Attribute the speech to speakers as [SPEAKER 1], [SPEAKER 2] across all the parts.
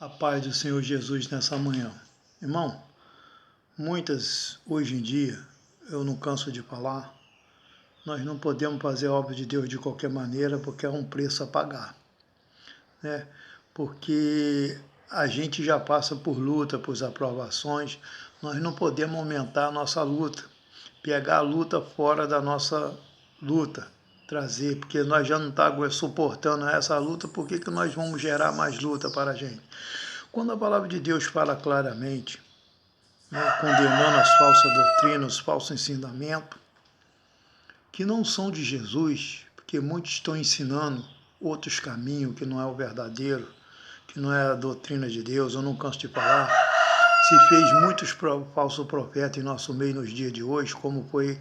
[SPEAKER 1] A paz do Senhor Jesus nessa manhã. Irmão, muitas hoje em dia, eu não canso de falar, nós não podemos fazer a obra de Deus de qualquer maneira, porque é um preço a pagar, né? Porque a gente já passa por luta, por aprovações, nós não podemos aumentar a nossa luta, pegar a luta fora da nossa luta, trazer, porque nós já não estamos suportando essa luta, por que nós vamos gerar mais luta para a gente? Quando a palavra de Deus fala claramente, né, condenando as falsas doutrinas, os falsos ensinamentos, que não são de Jesus, porque muitos estão ensinando outros caminhos que não é o verdadeiro, que não é a doutrina de Deus, eu não canso de falar. Se fez muitos falsos profetas em nosso meio nos dias de hoje, como foi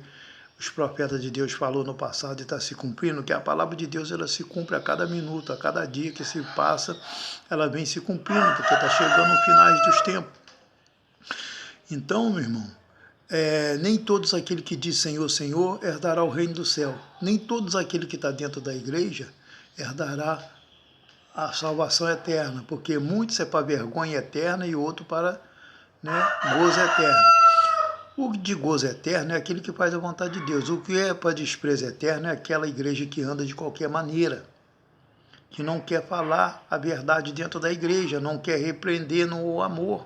[SPEAKER 1] os profetas de Deus falou no passado e está se cumprindo, que a palavra de Deus ela se cumpre a cada minuto, a cada dia que se passa, ela vem se cumprindo, porque está chegando no finais dos tempos. Então, meu irmão, nem todos aqueles que diz Senhor, Senhor, herdará o reino do céu. Nem todos aqueles que estão dentro da igreja herdará a salvação eterna, porque muitos é para vergonha eterna e outro para, né, gozo eterno. O de gozo eterno é aquele que faz a vontade de Deus. O que é para desprezo eterno é aquela igreja que anda de qualquer maneira, que não quer falar a verdade dentro da igreja, não quer repreender no amor.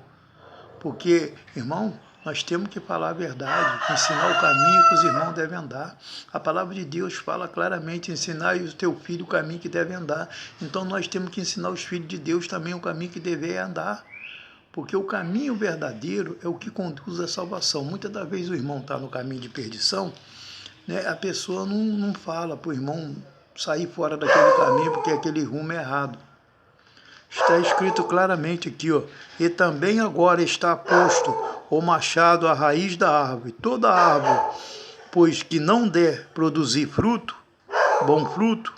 [SPEAKER 1] Porque, irmão, nós temos que falar a verdade, ensinar o caminho que os irmãos devem andar. A palavra de Deus fala claramente, ensinar o teu filho o caminho que deve andar. Então nós temos que ensinar os filhos de Deus também o caminho que deve andar. Porque o caminho verdadeiro é o que conduz à salvação. Muitas das vezes o irmão está no caminho de perdição, né? A pessoa não fala para o irmão sair fora daquele caminho, porque aquele rumo é errado. Está escrito claramente aqui, ó, e também agora está posto o machado à raiz da árvore. Toda árvore, pois que não der produzir fruto, bom fruto,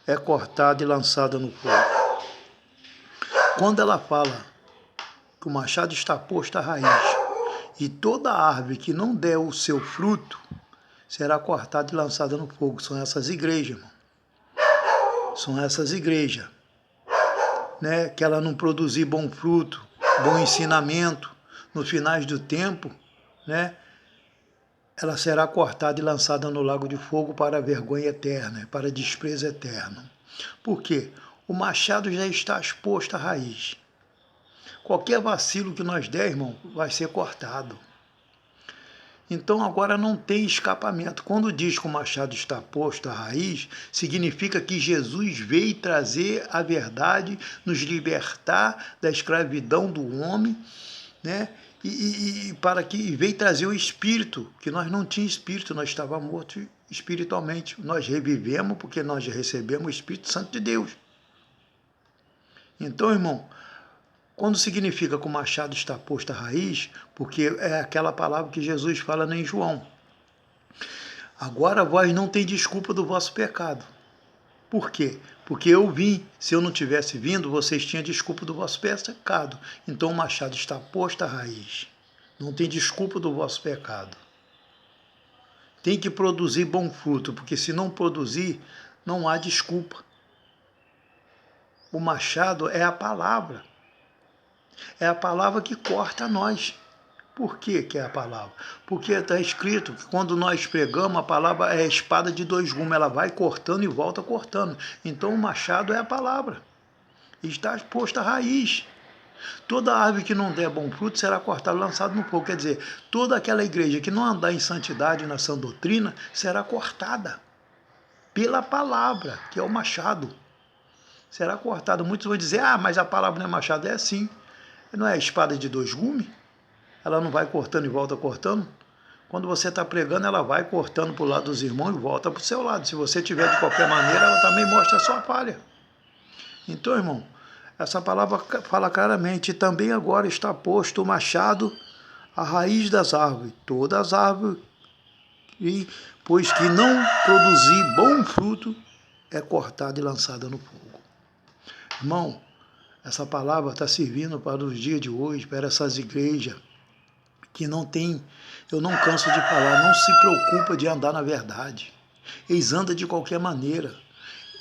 [SPEAKER 1] é cortada e lançada no fogo. Quando ela fala que o machado está posto à raiz, e toda árvore que não der o seu fruto será cortada e lançada no fogo. São essas igrejas, irmão. São essas igrejas, né, que ela não produzir bom fruto, bom ensinamento, no finais do tempo, né, ela será cortada e lançada no lago de fogo para a vergonha eterna, para desprezo eterno. Por quê? O machado já está exposto à raiz. Qualquer vacilo que nós der, irmão, vai ser cortado. Então agora não tem escapamento. Quando diz que o machado está posto à raiz, significa que Jesus veio trazer a verdade, nos libertar da escravidão do homem, né? E para que veio trazer o Espírito, que nós não tínhamos Espírito, nós estávamos mortos espiritualmente. Nós revivemos porque nós recebemos o Espírito Santo de Deus. Então, irmão, quando significa que o machado está posto à raiz, porque é aquela palavra que Jesus fala em João. Agora vós não tem desculpa do vosso pecado. Por quê? Porque eu vim, se eu não tivesse vindo, vocês tinham desculpa do vosso pecado. Então o machado está posto à raiz. Não tem desculpa do vosso pecado. Tem que produzir bom fruto, porque se não produzir, não há desculpa. O machado é a palavra. É a palavra que corta nós. Por que é a palavra? Porque está escrito que quando nós pregamos, a palavra é a espada de dois gumes, ela vai cortando e volta cortando. Então o machado é a palavra. Está posta a raiz. Toda árvore que não der bom fruto será cortada e lançada no fogo. Quer dizer, toda aquela igreja que não andar em santidade na sã doutrina será cortada pela palavra, que é o machado. Será cortada. Muitos vão dizer, mas a palavra não é machado. É assim. Não é a espada de dois gumes? Ela não vai cortando e volta cortando? Quando você está pregando, ela vai cortando para o lado dos irmãos e volta para o seu lado. Se você tiver de qualquer maneira, ela também mostra a sua falha. Então, irmão, essa palavra fala claramente, também agora está posto o machado à raiz das árvores. Todas as árvores, pois que não produzir bom fruto, é cortada e lançada no fogo. Irmão, essa palavra está servindo para os dias de hoje, para essas igrejas que não tem, eu não canso de falar, não se preocupa de andar na verdade. Eles andam de qualquer maneira.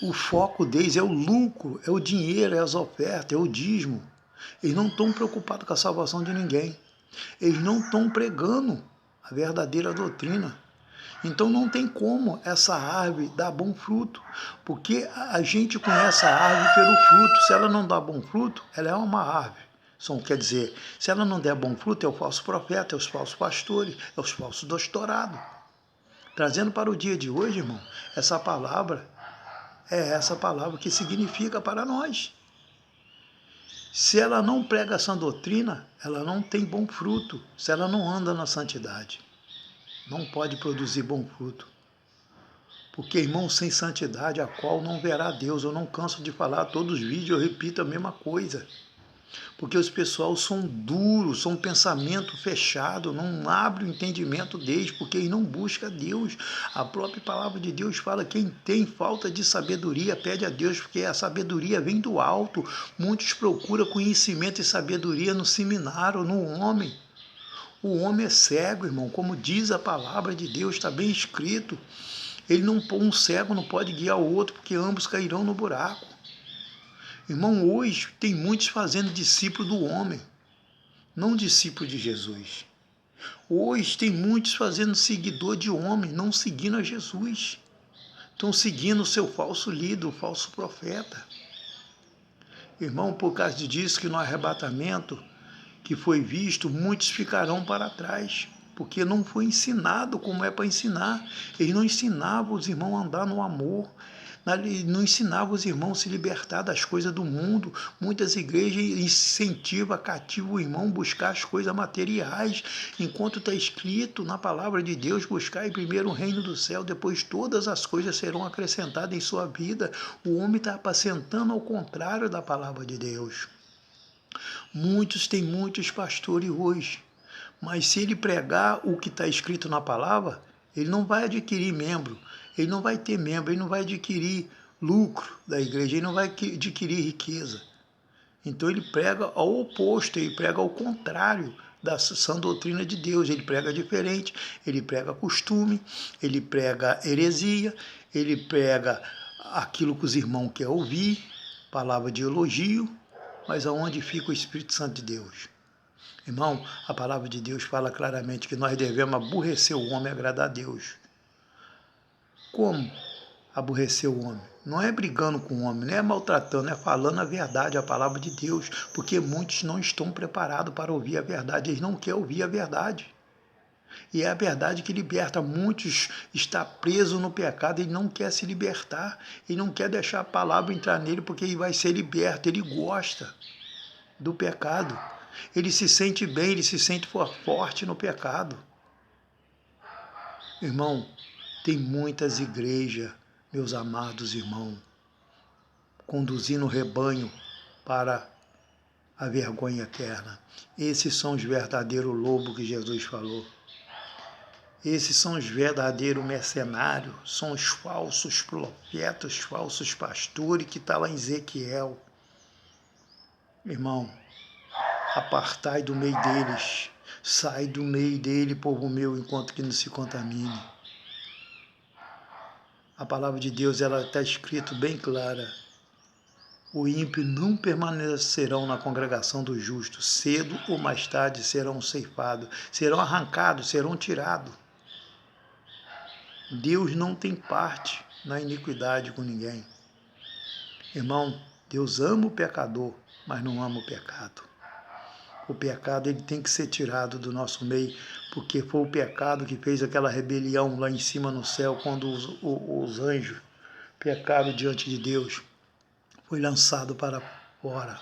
[SPEAKER 1] O foco deles é o lucro, é o dinheiro, é as ofertas, é o dízimo. Eles não estão preocupados com a salvação de ninguém. Eles não estão pregando a verdadeira doutrina. Então não tem como essa árvore dar bom fruto, porque a gente conhece a árvore pelo fruto. Se ela não dá bom fruto, ela é uma árvore. Quer dizer, se ela não der bom fruto, é o falso profeta, é os falsos pastores, é os falsos doutorados. Trazendo para o dia de hoje, irmão, essa palavra é essa palavra que significa para nós. Se ela não prega essa doutrina, ela não tem bom fruto. Se ela não anda na santidade, não pode produzir bom fruto. Porque, irmão, sem santidade, a qual não verá Deus. Eu não canso de falar, todos os vídeos eu repito a mesma coisa. Porque os pessoal são duros, são pensamento fechado, não abre o entendimento deles, porque eles não buscam Deus. A própria palavra de Deus fala, quem tem falta de sabedoria, pede a Deus, porque a sabedoria vem do alto. Muitos procuram conhecimento e sabedoria no seminário, no homem. O homem é cego, irmão, como diz a palavra de Deus, está bem escrito. Um cego não pode guiar o outro, porque ambos cairão no buraco. Irmão, hoje tem muitos fazendo discípulo do homem, não discípulo de Jesus. Hoje tem muitos fazendo seguidor de homem, não seguindo a Jesus. Estão seguindo o seu falso líder, o falso profeta. Irmão, por causa disso que no arrebatamento que foi visto, muitos ficarão para trás, porque não foi ensinado como é para ensinar. Eles não ensinavam os irmãos a andar no amor, não ensinavam os irmãos a se libertar das coisas do mundo. Muitas igrejas incentivam, cativam o irmão a buscar as coisas materiais, enquanto está escrito na palavra de Deus, buscar em primeiro o reino do céu, depois todas as coisas serão acrescentadas em sua vida. O homem está apacentando ao contrário da palavra de Deus. Tem muitos pastores hoje, mas se ele pregar o que está escrito na palavra, ele não vai adquirir membro, ele não vai ter membro, ele não vai adquirir lucro da igreja, ele não vai adquirir riqueza. Então ele prega ao oposto, ele prega ao contrário da sã doutrina de Deus, ele prega diferente, ele prega costume, ele prega heresia, ele prega aquilo que os irmãos querem ouvir, palavra de elogio, mas aonde fica o Espírito Santo de Deus? Irmão, a palavra de Deus fala claramente que nós devemos aborrecer o homem e agradar a Deus. Como aborrecer o homem? Não é brigando com o homem, não é maltratando, é falando a verdade, a palavra de Deus, porque muitos não estão preparados para ouvir a verdade, eles não querem ouvir a verdade. E é a verdade que liberta. Muitos está preso no pecado, ele não quer se libertar, ele não quer deixar a palavra entrar nele, porque ele vai ser liberto, ele gosta do pecado. Ele se sente bem, ele se sente forte no pecado. Irmão, tem muitas igrejas, meus amados irmãos, conduzindo o rebanho para a vergonha eterna. Esses são os verdadeiros lobos que Jesus falou. Esses são os verdadeiros mercenários, são os falsos profetas, os falsos pastores que está lá em Ezequiel. Irmão, apartai do meio deles, sai do meio dele, povo meu, enquanto que não se contamine. A palavra de Deus, ela está escrito bem clara. O ímpio não permanecerão na congregação dos justos, cedo ou mais tarde serão ceifados, serão arrancados, serão tirados. Deus não tem parte na iniquidade com ninguém. Irmão, Deus ama o pecador, mas não ama o pecado. O pecado ele tem que ser tirado do nosso meio, porque foi o pecado que fez aquela rebelião lá em cima no céu, quando os anjos pecaram diante de Deus. Foi lançado para fora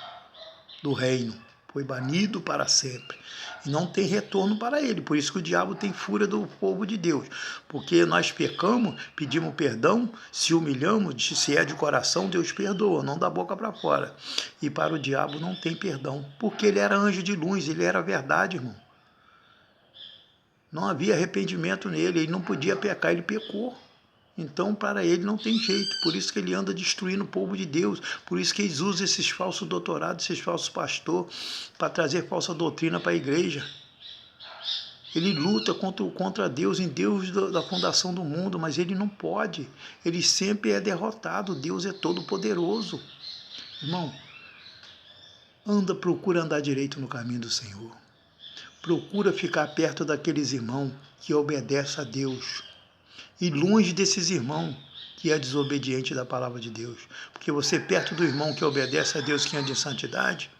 [SPEAKER 1] do reino, foi banido para sempre. E não tem retorno para ele. Por isso que o diabo tem fúria do povo de Deus. Porque nós pecamos, pedimos perdão, se humilhamos, se é de coração, Deus perdoa, não da boca para fora. E para o diabo não tem perdão, porque ele era anjo de luz, ele era a verdade, irmão. Não havia arrependimento nele, ele não podia pecar, ele pecou. Então, para ele não tem jeito, por isso que ele anda destruindo o povo de Deus, por isso que eles usam esses falsos doutorados, esses falsos pastores, para trazer falsa doutrina para a igreja. Ele luta contra Deus, em Deus da fundação do mundo, mas ele não pode. Ele sempre é derrotado. Deus é todo poderoso. Irmão, procura andar direito no caminho do Senhor. Procura ficar perto daqueles irmãos que obedecem a Deus. E longe desses irmãos que é desobediente da palavra de Deus. Porque você perto do irmão que obedece a Deus, que anda em santidade,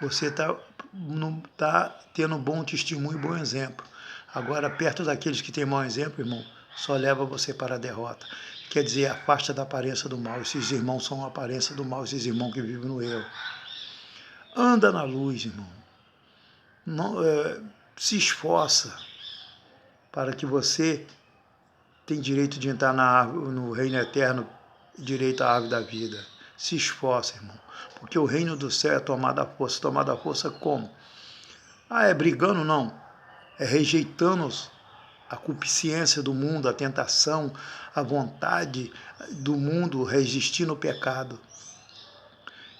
[SPEAKER 1] você está tendo bom testemunho e bom exemplo. Agora, perto daqueles que têm mau exemplo, irmão, só leva você para a derrota. Quer dizer, afasta da aparência do mal. Esses irmãos são a aparência do mal, esses irmãos que vivem no erro. Anda na luz, irmão. Não, se esforça para que você tenha direito de entrar no reino eterno, direito à árvore da vida. Se esforça, irmão, porque o reino do céu é tomado à força. Tomado à força como? É brigando? Não. É rejeitando a concupiscência do mundo, a tentação, a vontade do mundo, resistindo ao pecado.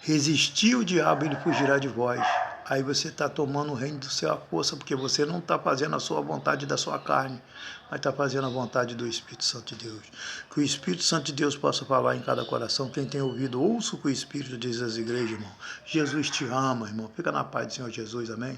[SPEAKER 1] Resistir o diabo, ele fugirá de vós. Aí você está tomando o reino do céu à força, porque você não está fazendo a sua vontade da sua carne, mas está fazendo a vontade do Espírito Santo de Deus. Que o Espírito Santo de Deus possa falar em cada coração. Quem tem ouvido, ouça o que o Espírito diz às igrejas, irmão. Jesus te ama, irmão. Fica na paz do Senhor Jesus, amém?